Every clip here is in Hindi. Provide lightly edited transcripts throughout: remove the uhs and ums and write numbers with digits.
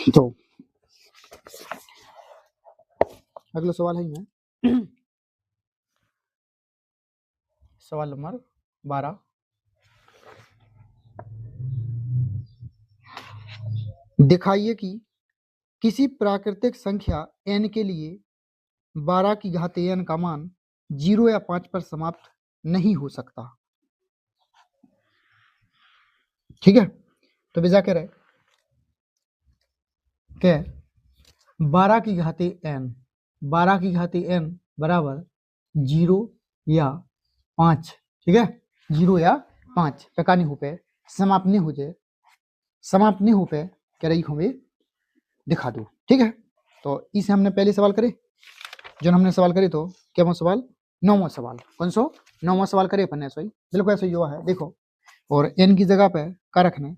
तो अगला सवाल है मैं सवाल नंबर 12। दिखाइए कि किसी प्राकृतिक संख्या n के लिए 12 की घात n का मान 0 या 5 पर समाप्त नहीं हो सकता। ठीक है, तो बेजा कह रहे क्या 12 की घाते n, 12 की घाते n बराबर 0 या 5। ठीक है, 0 या 5 पे का नहीं हो पे समाप्त नहीं हो जाए, समाप्त नहीं हो पे कह रही हमें दिखा दो। ठीक है, तो इसे हमने पहले सवाल करे, जो हमने सवाल करे तो क्या वो सवाल 9वां सवाल, कौन सो 9वां सवाल करे अपन ऐसा ही, बिल्कुल ऐसा ही हुआ है। देखो, और n की जगह पे का रखने,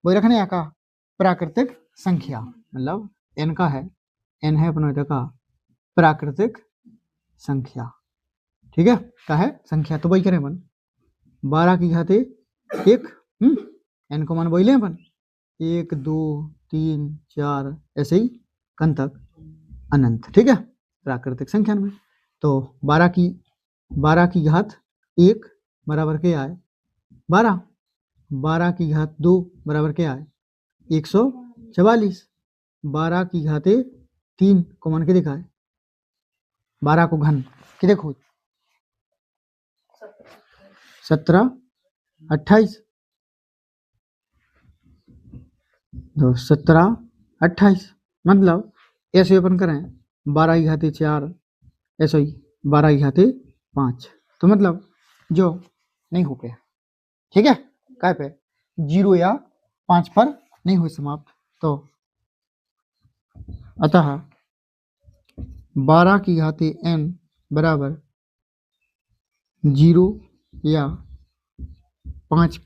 वही रखने या का प्राकृतिक संख्या, मतलब n का है, n है अपना का प्राकृतिक संख्या। ठीक है, का है संख्या, तो वही करें अपन 12 की घाते 1, n को मान वही लें अपन 1 2 3 4 ऐसे ही कन तक अनंत। ठीक है, प्राकृतिक संख्या में तो 12 की घात 1 बराबर क्या है 12, 12 की घात 2 बराबर क्या है 144, 12 की घाते 3 को मान के देखा है 12 को घन कि देखो 17 28, तो 17 28 मतलब ऐसे अपन करें 12 की घाते 4, ऐसा ही 12 की घाते 5, तो मतलब जो नहीं हो पे। ठीक है, काय पे 0 या 5 पर नहीं हुई समाप्त, तो अतः 12 की घाते n बराबर 0 या 5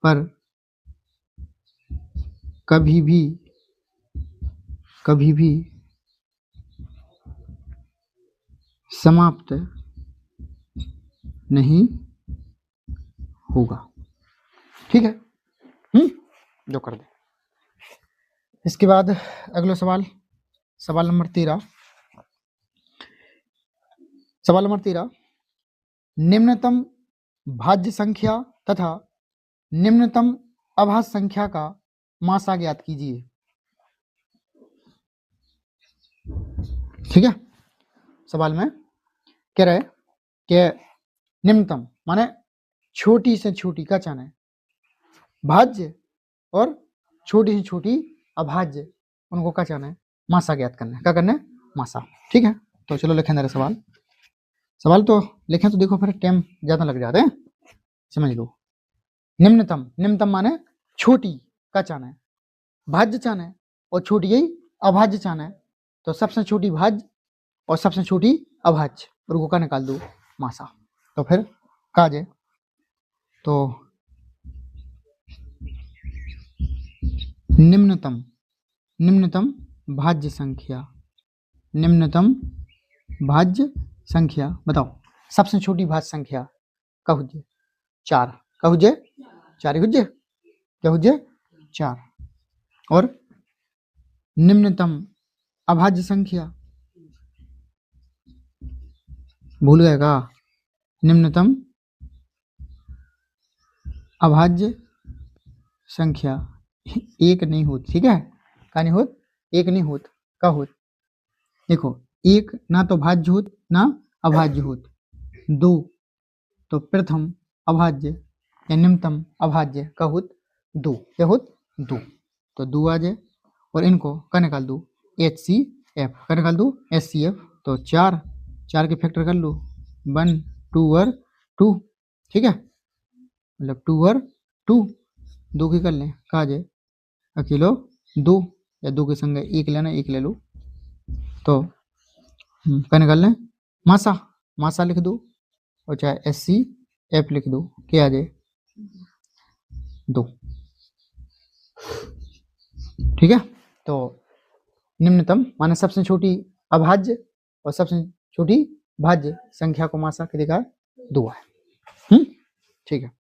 पर कभी भी समाप्त नहीं होगा। ठीक है, जो कर दे। इसके बाद अगला सवाल, सवाल नंबर 13। सवाल नंबर 13, निम्नतम भाज्य संख्या तथा निम्नतम अभाज्य संख्या का मासा ज्ञात कीजिए। ठीक है, सवाल में कह रहे कि निम्नतम माने छोटी से छोटी का चाहना है भाज्य और छोटी से छोटी अभाज्य, उनको क्या चाहना है मासा ज्ञात करना है, क्या करना है मासा। ठीक है, तो चलो लिखें जरा सवाल तो लिखें, तो देखो फिर टाइम ज्यादा लग जाते हैं, समझ लो। निम्नतम माने छोटी का चाहना है, भाज्य चाहना है और छोटी यही अभाज्य चाहना है, तो सबसे छोटी भाज्य और सबसे छोटी अभाज्य, और वो का निकाल दो मासा, तो फिर का जाए तो निम्नतम भाज्य संख्या बताओ, सबसे छोटी भाज्य संख्या का हुज्जे 4, का हुज्जे 4 हुज्जे, क्या हुज्जे 4, और निम्नतम अभाज्य संख्या भूल गए का, निम्नतम अभाज्य संख्या एक नहीं होती। ठीक है, का नहीं होत, एक नहीं होत, का होत देखो, एक ना तो भाज्य होत ना अभाज्य होत, 2 तो प्रथम अभाज्य या निम्नतम अभाज्य का होत 2, क्या होत 2, तो 2 आ जाए, और इनको का निकाल दो HCF, का निकाल दो HCF, तो 4 के फैक्टर कर लो 1 2 और 2। ठीक है, मतलब 2 और 2, 2 की कर लें कहा जाए अकेलो 2, या 2 के संग 1 लेना 1 ले लो, तो क्या निकाल लें मासा लिख दो, और चाहे HCF लिख दो, क्या आ जाए 2। ठीक है, तो निम्नतम माने सबसे छोटी अभाज्य और सबसे छोटी भाज्य संख्या को मासा के देखा 2 है। ठीक है,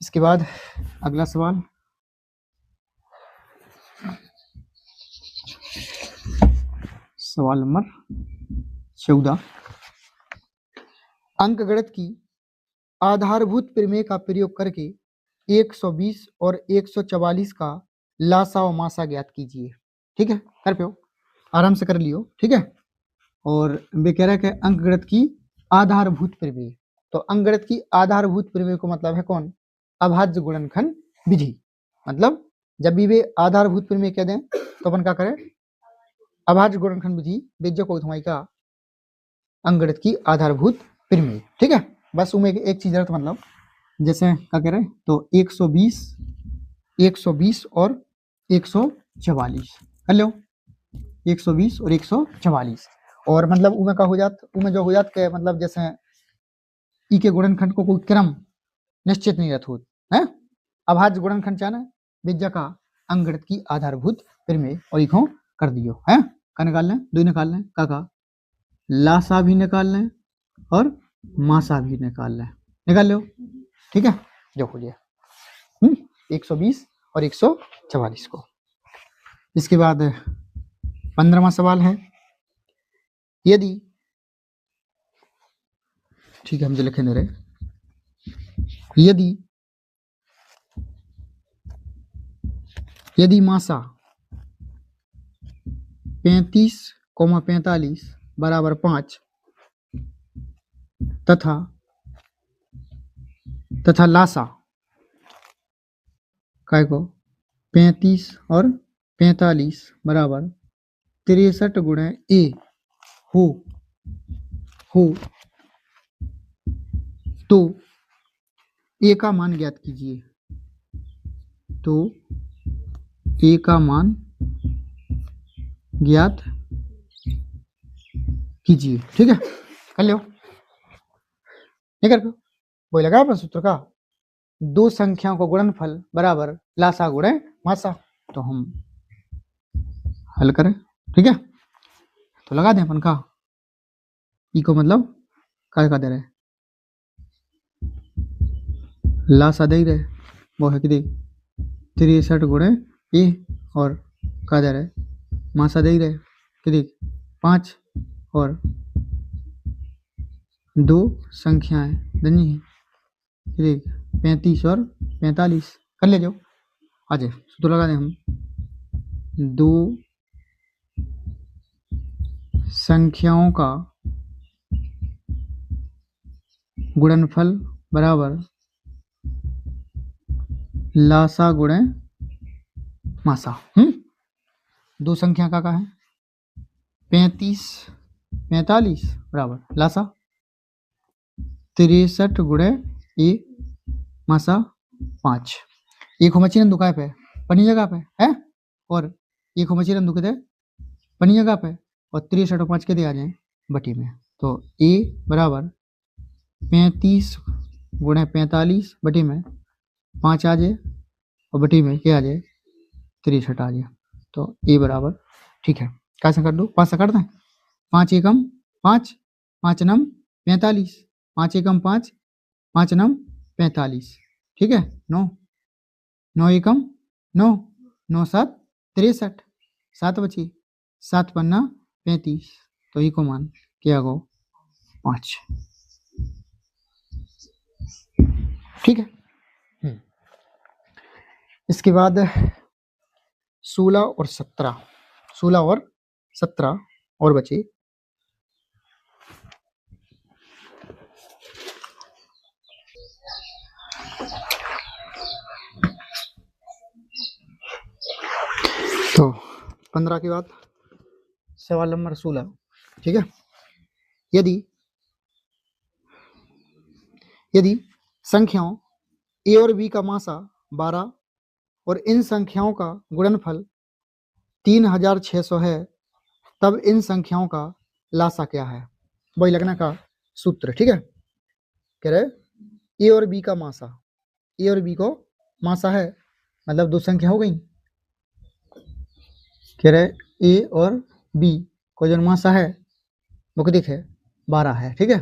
इसके बाद अगला सवाल, सवाल नंबर 14। अंकगणित की आधारभूत प्रमेय का प्रयोग करके 120 और 144 का लासा और मासा ज्ञात कीजिए। ठीक है, कर पे आराम से कर लियो। ठीक है, और वे कह रहे हैं कि अंकगणित की आधारभूत प्रमेय। तो अंकगणित की आधारभूत प्रमेय को मतलब है कौन? अभाज्य गुणनखंड विधि। मतलब जब भी वे आधारभूत प्रमेय कह दें तो अपन क्या करें? अभाज्य गुणनखंड विधि बेज्जो को थमाई का अंकगणित की आधारभूत प्रमेय। ठीक है, बस उमें एक चीज रख, मतलब जैसे क्या कह रहे हैं तो 120 और 144 कर लो। 120 और 144 और मतलब उमें का हो जात, उमें जो हो जात के मतलब जैसे ई के गुणनखंड को कोई क्रम निश्चित नहीं रहता है। अभाज्य गुणनखंड चाहना विद्या का अंकगणित की आधारभूत प्रमेय और इको कर दियो है। का निकाल लें? दो निकाल लें। का लासा भी निकाल लें और मासा भी निकाल लें। निकाल लो। ठीक है, जो हो गया 120 और 144 को। इसके बाद 15वां सवाल है, यदि, ठीक है हम जो लिखे दे रहे, यदि मासा 35,45 बराबर 5 तथा लासा काय को 35 और 45 बराबर 63 गुणे ए हो तो ए का मान ज्ञात कीजिए। तो ए का मान ज्ञात कीजिए। ठीक है, कर लो। नहीं कर वही लगा पर सूत्र का, दो संख्याओं का गुणनफल बराबर लासा गुणे मासा। तो हम हल करें। ठीक है, तो लगा दें अपन का ई को मतलब काय का दे रहे, लासा दे रहे वो है कि देख 63 गुणे ए और का दे रहे मासा दे रहे कि देख 5 और दो संख्याएं दनी है देख 35 और 45 कर ले जाओ। आज सूत्र लगा दें हम, दो संख्याओं का गुणनफल बराबर लासा गुणे मासा। दो संख्या का है 35 45 बराबर लासा 63 गुणे ए मासा 5। एक हो मची दुकाय पे पनी जगह पे है और एक हो मची दुखे थे पनी जगह पे और 63 और 5 के दे आ जाए बटी में। तो ए बराबर 35 गुणे 45 बटी में 5 आ जाए और बटी में क्या आ जाए 63 आ जाए। तो ए बराबर, ठीक है कैसे कर दो, 5 से कर दें, 5 एकम 5 5 नम 45 5 एकम 5 5 नम 45। ठीक है, 9 9 एकम 9 9 7 63 7 बची 7 पन्ना 35। तो ई को मान क्या गो 5। ठीक है, इसके बाद 16 और 17 और बचे। तो 15 के बाद सवाल नंबर 16। ठीक है, यदि संख्याओं ए और बी का मासा 12 और इन संख्याओं का गुणनफल 3600 है, तब इन संख्याओं का लासा क्या है? वही लगना का सूत्र। ठीक है, कह रहे ए और बी का मासा, ए और बी को मासा है मतलब दो संख्या हो गई। कह रहे ए और बी को जो मासा है वो कितनी है 12 है। ठीक है,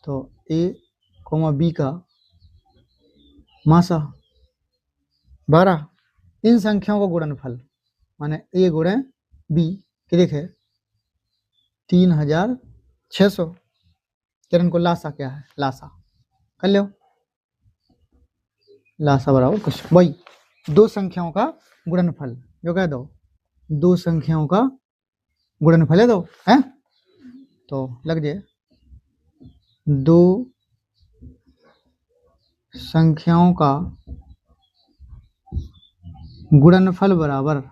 तो ए कोमा बी का मासा 12, इन संख्याओं का गुणनफल माने ए गुणे बी कितने है 3600। किरण को लासा क्या है, लासा कर लो। लासा बराबर कुछ वही दो संख्याओं का गुणनफल, जो कह दो दो संख्याओं का गुणनफल है दो है, तो लग जाए दो संख्याओं का गुणनफल बराबर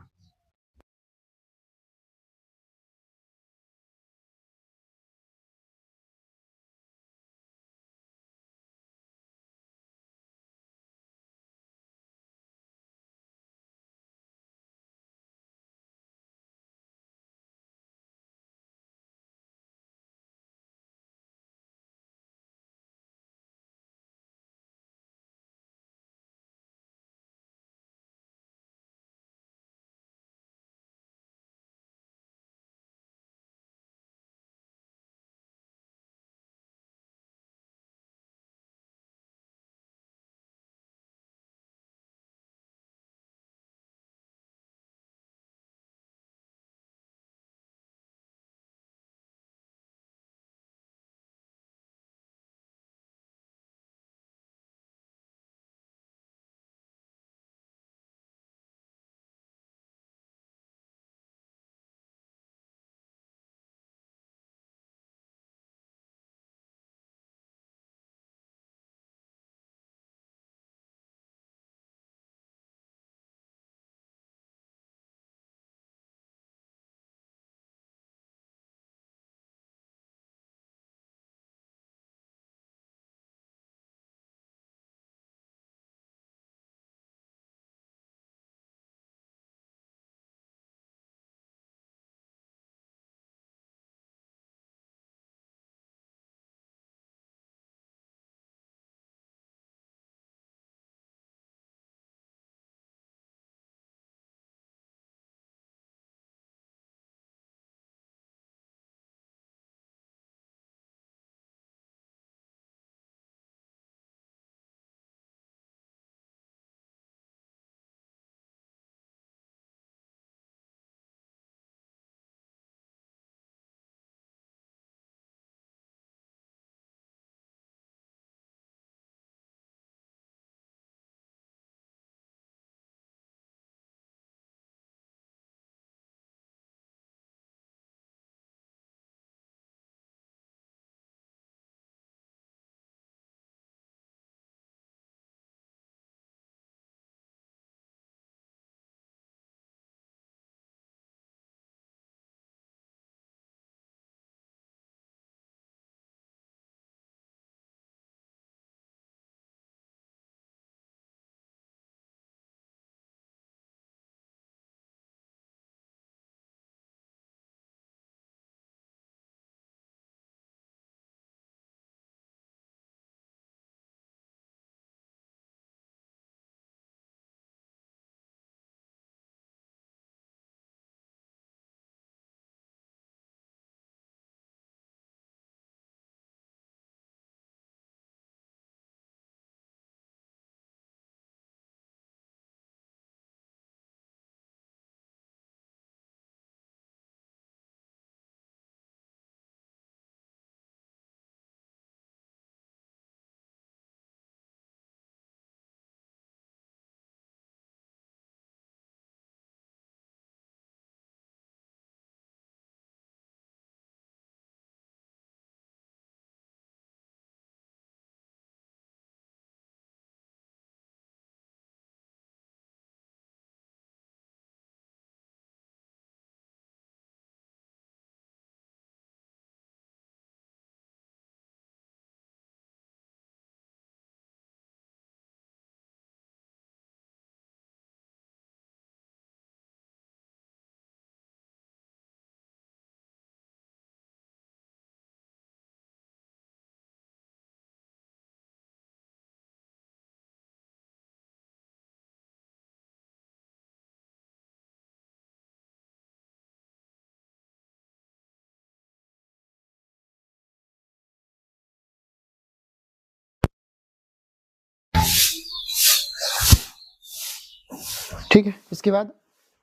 ठीक है। इसके बाद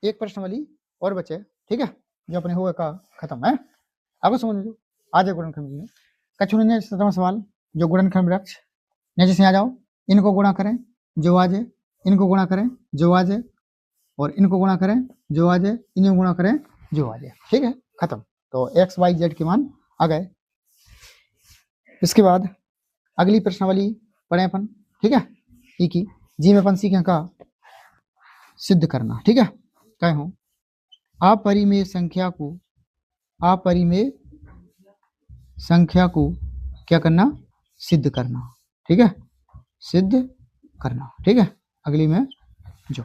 एक प्रश्न वाली और बचे, ठीक है, जो अपने हुआ का खत्म है। आपको समझ लो आ जाए गुणनखंड में कछु नहीं है। 17वां सवाल जो गुणनखंड वृक्ष नीचे से आ जाओ, इनको गुणा करें जो आ जाए, इनको गुणा करें जो आ जाए, और इनको गुणा करें जो आ जाए, इन्हें गुणा करें जो आ जाए। ठीक है, खत्म। तो एक्स वाई जेड के मान आ गए। इसके बाद अगली प्रश्नावली पढ़े अपन। ठीक है, ई की जी में अपन सीखें का सिद्ध करना। ठीक है, कहे हो अपरिमेय संख्या को, अपरिमेय संख्या को क्या करना, सिद्ध करना। ठीक है, सिद्ध करना। ठीक है, अगली में जो,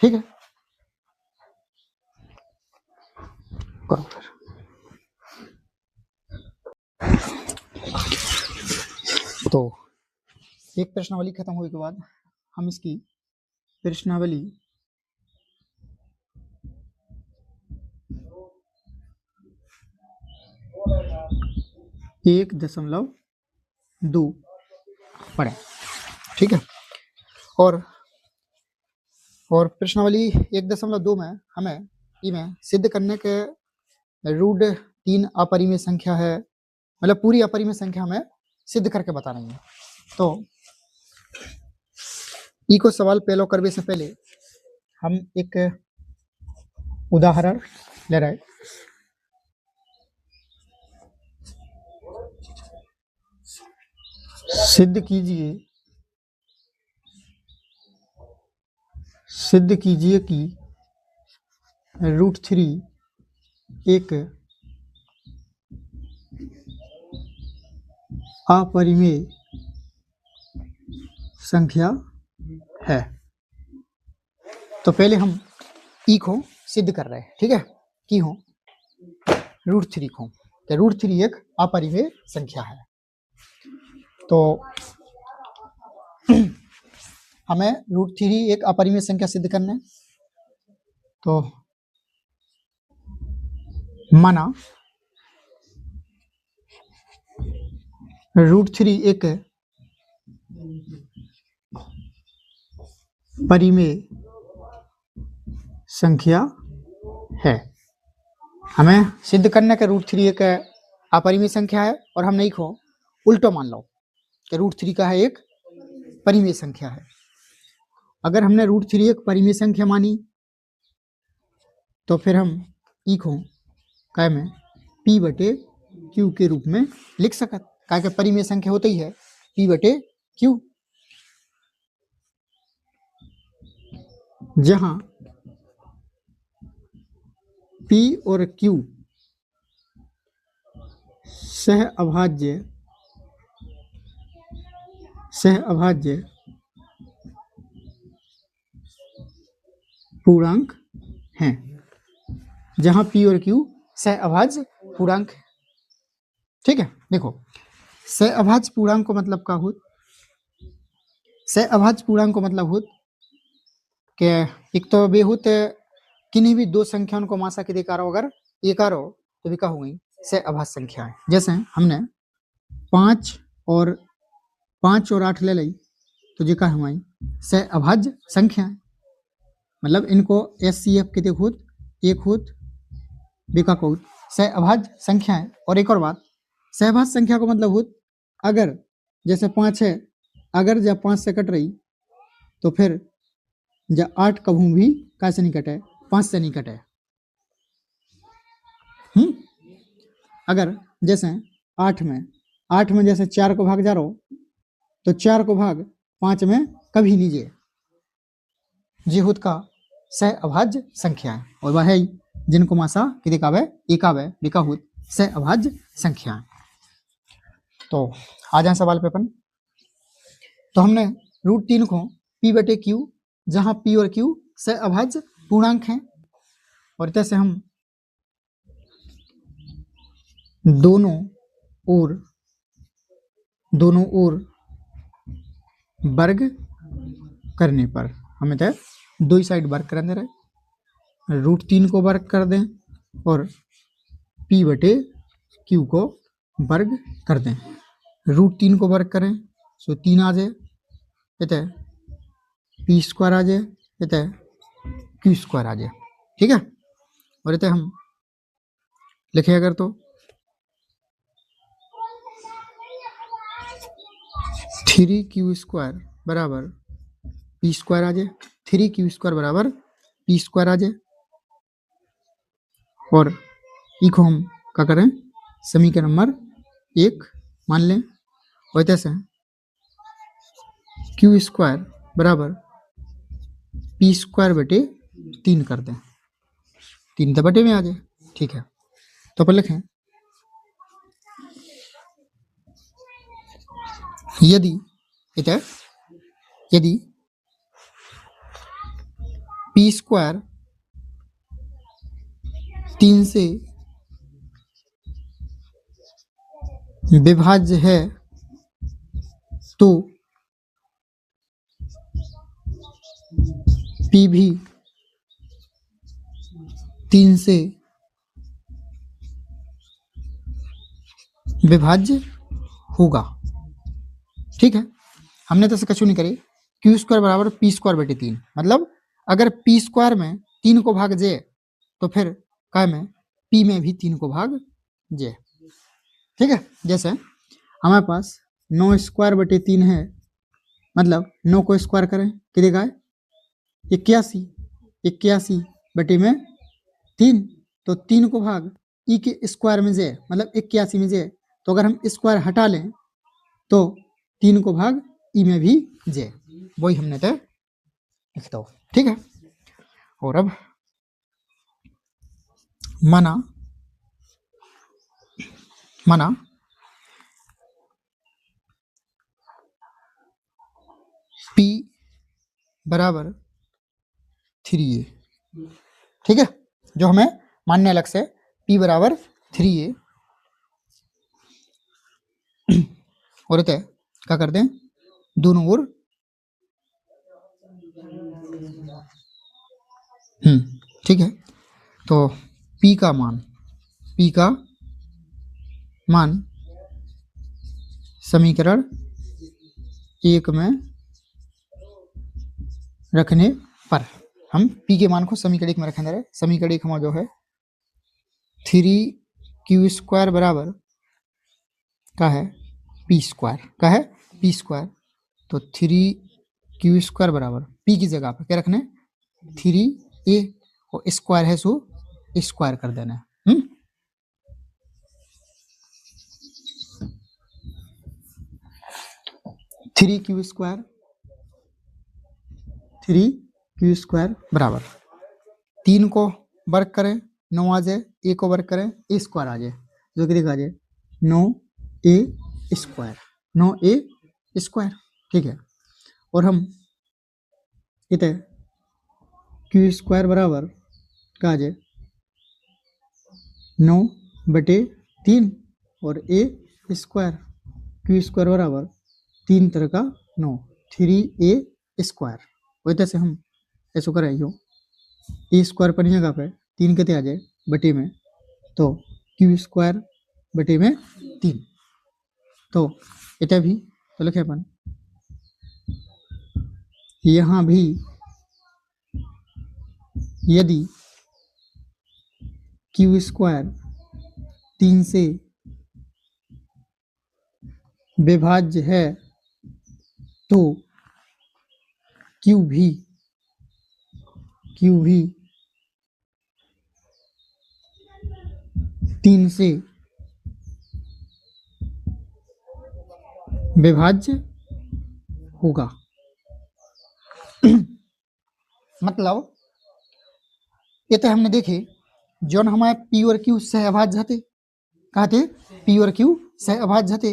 ठीक है करो फिर। तो एक प्रश्नावली खत्म होने के बाद हम इसकी प्रश्नावली 1.2 पढ़े। ठीक है, और प्रश्नावली 1.2 में हमें इमें सिद्ध करने के रूट 3 अपरिमेय संख्या है, मतलब पूरी अपरिमेय संख्या हमें सिद्ध करके बताना है। तो ई को सवाल पहले करने से पहले हम एक उदाहरण ले रहे। सिद्ध कीजिए, सिद्ध कीजिए कि रूट 3 एक अपरिमेय संख्या है। तो पहले हम ई को सिद्ध कर रहे हैं। ठीक है, की हो रूट 3 को, तो रूट 3 एक अपरिमेय संख्या है। तो हमें रूट 3 एक अपरिमेय संख्या सिद्ध करना है। तो माना रूट 3 एक परिमेय संख्या है। हमें सिद्ध करने का रूट 3 एक अपरिमेय संख्या है, और हम नहीं खो उल्टो मान लो कि रूट 3 का है एक परिमेय संख्या है। अगर हमने रूट 3 एक परिमेय संख्या मानी तो फिर हम ई को क्या में पी बटे क्यू के रूप में लिख सकत, क्या कि परिमेय संख्या होती ही है पी बटे क्यू, जहां पी और क्यू सह अभाज्य पूर्णांक हैं। जहां पी और क्यू सह अभाज्य पूर्णांक। ठीक है, देखो सह अभाज्य पूर्णांक को मतलब का होत, सह अभाज्य पूर्णांक को मतलब होत कि एक तो वे होते किन्हीं भी दो संख्याओं को मासा के देकारो, अगर एक आरो तो भी क्या हो गई सह अभाज्य संख्या है। जैसे हमने 5 और 8 ले ली तो जो क्या हमारी सह अभाज्य संख्या है। मतलब इनको SCF के देखो एक होत बेका को सह अभाज्य संख्या है। और एक और बात, सहभाज्य संख्या को मतलब होत अगर जैसे 5 है, अगर जब 5 से कट रही तो फिर जब 8 कभी भी कैसे नहीं कटे, 5 से नहीं कटे। अगर जैसे 8 में जैसे 4 को भाग जा रहा हो तो 4 को भाग 5 में कभी नहीं जे, जी खुद का सह अभाज्य संख्या है। और वह है जिनको मासा कि दिखावे एकावे बिकाहुत सह अभाज्य संख्या है। तो आ जाए सवाल पे अपन। तो हमने रूट 3 को पी बटे क्यू, जहां पी और क्यू सह अभाज्य पूर्णांक हैं, और जैसे हम दोनों ओर वर्ग करने पर हमें तो दो ही साइड वर्ग करने रहे, रूट 3 को वर्ग कर दें और पी बटे क्यू को वर्ग कर दें। रूट 3 को वर्ग करें सो 3 आ जाए, इतने पी स्क्वायर आ जाए, इतने क्यू स्क्वायर आ जाए। ठीक है, और इतने हम लिखे अगर तो 3q² बराबर p² आ जाए, 3q² बराबर p² आ जाए। और ई को हम क्या करें, समीकरण नंबर 1 मान लें। और जैसे q² बराबर p² बटे 3 कर दें, 3 तो बटे में आ जाए। ठीक है, तो अपन लिखें यदि p² 3 से विभाज्य है तो p भी 3 से विभाज्य होगा। ठीक है, हमने तो कछु नहीं करी। q² बराबर p² बटे 3, मतलब अगर p² में 3 को भाग जे तो फिर काय में p में भी 3 को भाग जे। ठीक है, जैसे हमारे पास 9² बटे 3 है, मतलब 9 को स्क्वायर करें कितने है 81, 81 बटे में 3, तो 3 को भाग ई के स्क्वायर में जे, मतलब 81 में जे, तो अगर हम स्क्वायर हटा लें तो 3 को भाग ई में भी जे, वही हमने तो लिख दो। ठीक है, और अब माना p बराबर 3a। ठीक है, जो हमें मानने अलग से p बराबर 3a, और क्या कर दें, दोनों ओर ठीक है, तो p का मान समीकरण 1 में रखने पर हम p के मान को समीकरण 1 में रखेंगे। समीकरण 1 हमारा जो है 3q² बराबर का है p², का है p², तो 3q² बराबर p की जगह पर क्या रखने 3a, और स्क्वायर है सो स्क्वायर कर देना। 3q² बराबर 3 को वर्ग करें 9 आ जाए, a को वर्ग करें a² आ जाए, जो कि आ जाए 9a²। ठीक है, और हम इतने q² बराबर का आ जाए 9 बटे 3 और a² q² बराबर 3 तरह का 9, 3a²। वही से हम ऐसा करें यो a² पर जगह पे 3 कितने आ जाए बटे में, तो q² बटे में 3, तो इतना भी तो लिखे अपन यहाँ भी यदि q² 3 से विभाज्य है तो q भी 3 से विभाज्य होगा। मतलब ये तो हमने देखे जोन हमारे p और q सहअभाज्य थे, कहते p और q सहअभाज्य थे,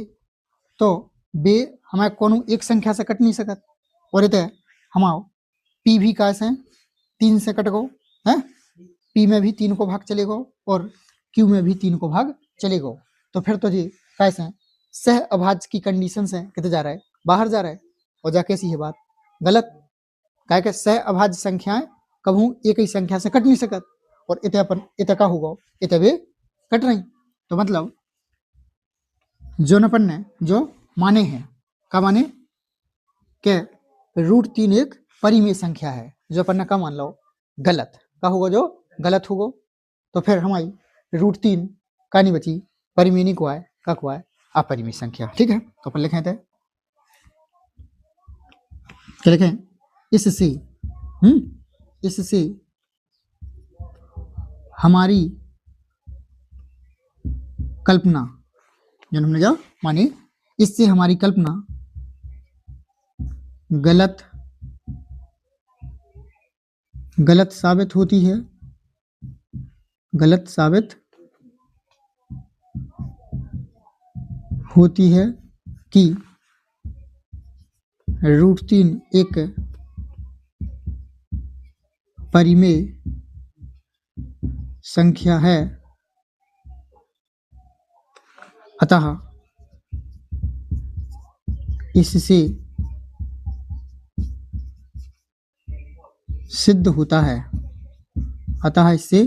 तो बे हमारे कोनो एक संख्या से कट नहीं सकत, और ये हमारा p भी कैसे 3 से कट गो है, p में भी 3 को भाग चलेगा और q में भी 3 को भाग चलेगा, तो फिर तो जी कैसे सह अभाज्य की कंडीशन से कितने जा रहा है, बाहर जा रहा है, और जाके सी है बात गलत, क्या के सह अभाज्य संख्याएं कभू एक ही संख्या से कट नहीं सकत, और इते अपन इते का होगा इते वे कट रही, तो मतलब जो अपन ने जो माने हैं का माने के √3 एक परिमेय संख्या है, जो अपन ने का मान लो गलत का होगा, जो गलत होगा, तो फिर हमारी √3 का नहीं बची परिमेय नहीं को है का को है अपरिमेय संख्या। ठीक है, तो अपन लिखे थे क्या लिखें, इससे इससे हमारी कल्पना, जो हमने क्या मानी, इससे हमारी कल्पना गलत साबित होती है, गलत साबित होती है कि √3 एक परिमेय संख्या है, अतः इससे सिद्ध होता है, अतः इससे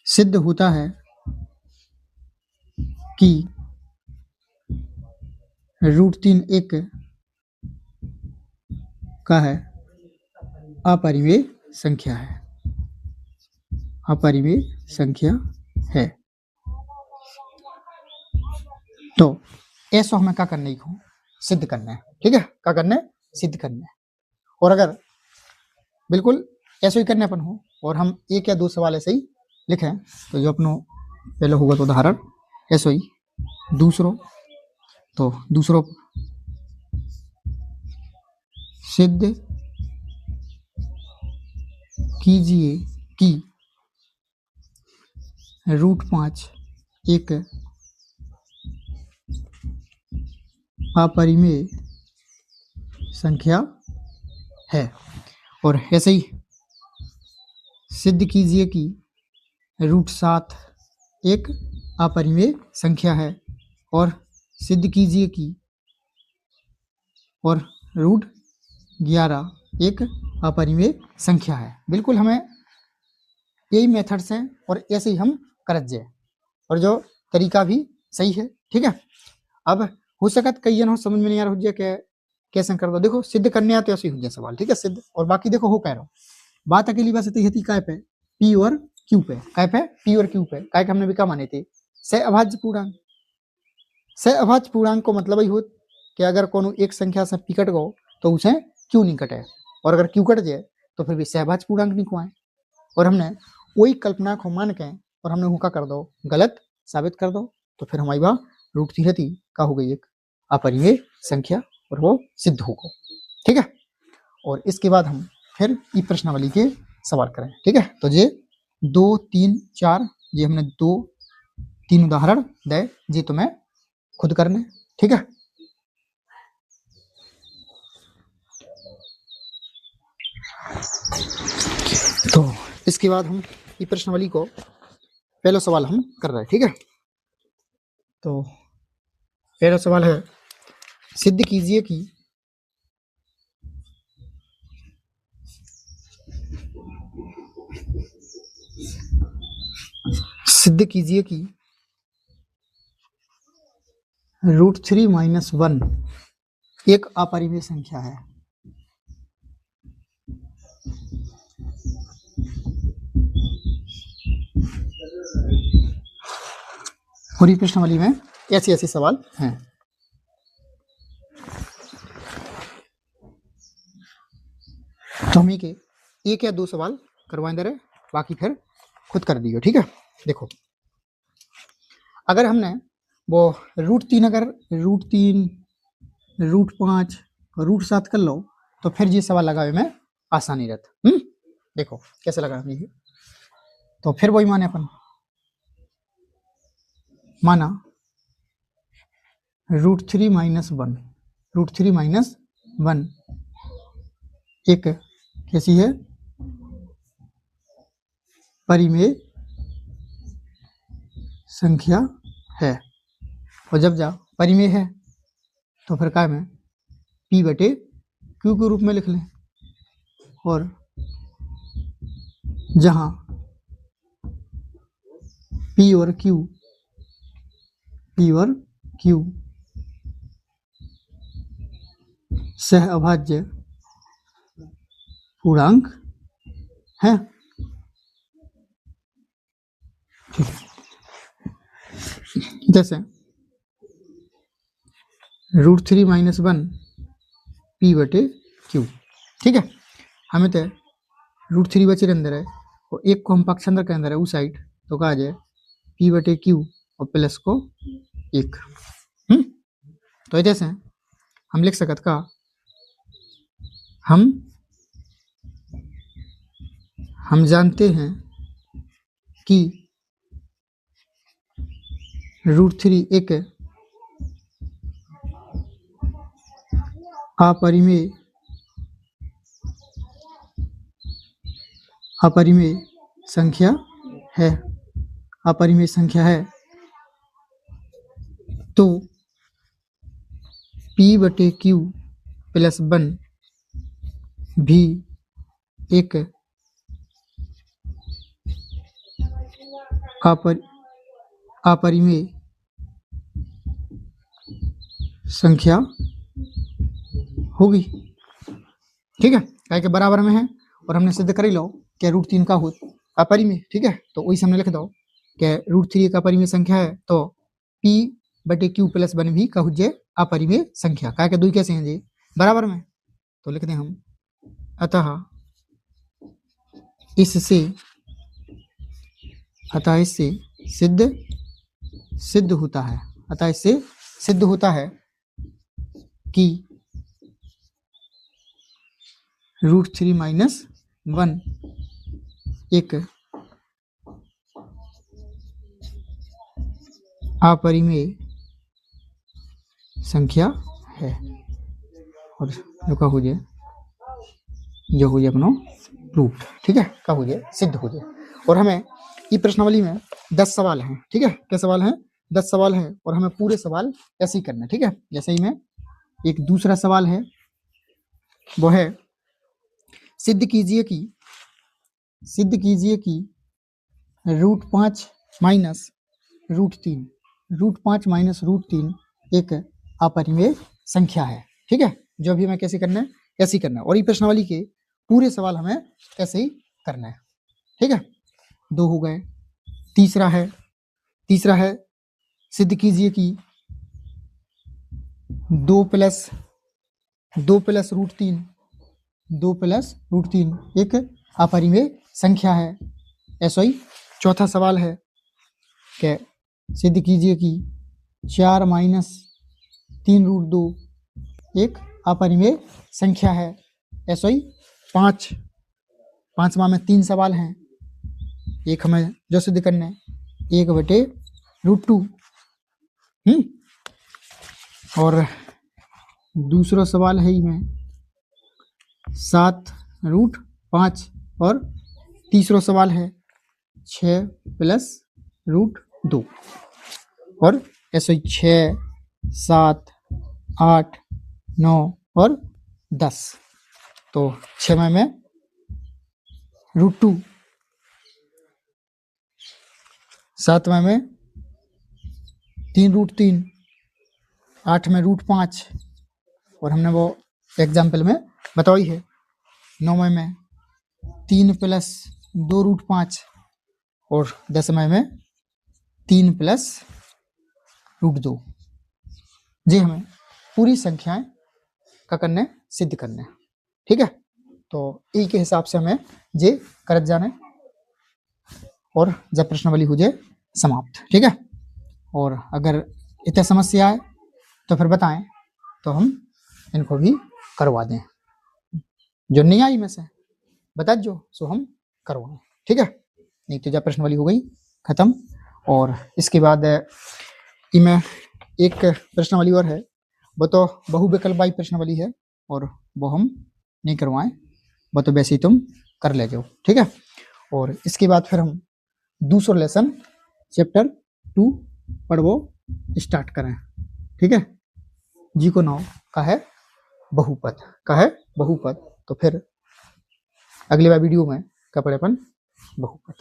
सिद्ध होता है कि √3 एक का है अपरिमेय संख्या है, अपरिमेय संख्या है। तो ऐसा हमें क्या करना है, सिद्ध करना है। ठीक है, क्या करना है, सिद्ध करना है। और अगर बिल्कुल ऐसे ही करने अपन हो और हम एक या दो सवाल ऐसे ही लिखें, तो जो अपनो पहले होगा तो उदाहरण ऐसे ही, दूसरों तो दूसरों सिद्ध कीजिए कि √5 एक अपरिमेय संख्या है। और ऐसे ही सिद्ध कीजिए कि √7 एक अपरिमेय संख्या है, और सिद्ध कीजिए कि और √11 एक अपरिमेय संख्या है। बिल्कुल हमें यही मेथड्स हैं और ऐसे ही हम करत जाए, और जो तरीका भी सही है। ठीक है, अब हो सकत कई जन हो समझ में नहीं आ रहा हो जाए कि कैसे कर दो। देखो सिद्ध करने आते ऐसे ही हो जाए सवाल। ठीक है, सिद्ध और बाकी देखो हो कह रहा हूँ बात अकेली बस इतनी थी, काय पे पी और क्यू पे, काय पे पी और क्यू पे, काय के हमने भी क्या माने थे, सह अभाज्य पूर्णांक। सह अभाज्य पूर्णांक को मतलब ही हो कि अगर कोनो एक संख्या से पी कट गो तो उसे क्यू नहीं कटे, और अगर क्यू कट जाए तो फिर भी सहभाज्य पूर्णांक नहीं को आए। और हमने वही कल्पना को मान के और हमने हुका कर दो गलत साबित कर दो, तो फिर हमारी बात √3 का हो गई एक अपरिमेय संख्या, और वो सिद्ध होगा। ठीक है, और इसके बाद हम फिर ई प्रश्नावली के सवाल करें। ठीक है, तो ये 2, 3, 4 ये हमने 2, 3 उदाहरण दे, जी तुम्हें खुद करने। ठीक है, तो इसके बाद हम ई प्रश्नावली को पहला सवाल हम कर रहे हैं। ठीक है, तो पहला सवाल है, सिद्ध कीजिए कि √3 - 1 एक अपरिमेय संख्या है। पूरी प्रश्नावली में ऐसे ऐसे सवाल हैं। तो हम ही के एक या दो सवाल करवाएं दे रहे, बाकी फिर खुद कर दियो। ठीक है, देखो अगर हमने वो √3 अगर √3 √5 √7 कर लो तो फिर ये सवाल लगावे में आसानी रहता। देखो कैसे लगा ये, तो फिर वही माने अपन माना √3 - 1 √3 - 1 एक कैसी है परिमेय संख्या है, और जब जा परिमेय है तो फिर क्या में P/Q के रूप में लिख लें, और जहां P और Q सह अभाज्य पूर्णांक है। ठीक है, जैसे √3 - 1 p/q। ठीक है, हमें तो √3 बचे अंदर है और एक को हम पक्ष अंदर के अंदर है उस साइड, तो कहा जाए p/q और प्लस को 1। तो जैसे हम लिख सकत का हम जानते हैं कि √3 एक अपरिमेय संख्या है, अपरिमेय संख्या है। तो p/q + 1 भी एक अपरिमेय संख्या होगी। ठीक है, क्या बराबर में है और हमने सिद्ध कर ही लो कि √3 का हो अपरिमेय। ठीक है, तो वही हमने लिख दो कि √3 एक अपरिमेय संख्या है, तो p/q + 1 भी का हो जाए अपरिमेय संख्या। क्या दो कैसे हैं जी बराबर में, तो लिखते हैं हम अतः इससे सिद्ध होता है, अतः इससे सिद्ध होता है कि √3 - 1 एक अपरिमेय संख्या है। और जो हो जाए अपनो प्रूफ। ठीक है, का हो जाए सिद्ध हो जाए। और हमें ये प्रश्नावली में 10 सवाल हैं। ठीक है, क्या सवाल हैं? 10 सवाल हैं और हमें पूरे सवाल ऐसे ही करना है। ठीक है, जैसे ही में एक दूसरा सवाल है वो है सिद्ध कीजिए कि √5 - √3 √3 एक अपरिमेय संख्या है। ठीक है, जो भी हमें कैसे करना है ऐसे ही करना है। और ये प्रश्नावली के पूरे सवाल हमें ऐसे ही करना है। ठीक है, 2 हो गए। तीसरा है सिद्ध कीजिए कि 2 + √3 एक अपरिमेय संख्या है। ऐसा ही चौथा सवाल है कि सिद्ध कीजिए कि 4 - 3√2 एक अपरिमेय संख्या है। ऐसा ही पांचवा में 3 सवाल हैं। एक हमें जो सिद्ध करना है 1/√2। और दूसरा सवाल है ही में 7√5 और तीसरा सवाल है 6 + √2। और ऐसे 6, 7, 8, 9 और 10। तो 6 में √2, 7 में 3√3, 8 में √5 और हमने वो एग्जाम्पल में बताई है। 9 में 3 + 2√5 और 10 में 3 + √2। जी हमें पूरी संख्याएं का करने सिद्ध करने। ठीक है, तो ई के हिसाब से हमें जे करत जाने और जब प्रश्नावली हो जाए समाप्त। ठीक है, और अगर इतने समस्या आए तो फिर बताएं तो हम इनको भी करवा दें। जो नहीं आई में से बता जो सो हम करवाएं। ठीक है, नहीं तो जब प्रश्नावली हो गई खत्म। और इसके बाद इमें एक प्रश्नावली और है, वो तो बहुविकल्पवाई प्रश्नावली है और वो हम नहीं करवाएं, वो तो वैसे ही तुम कर ले जाओ। ठीक है, और इसके बाद फिर हम दूसरा लेसन चैप्टर 2 पढ़वो स्टार्ट करें। ठीक है, जी को नाम का है बहुपद। तो फिर अगले वीडियो में का पढ़े अपन बहुपद।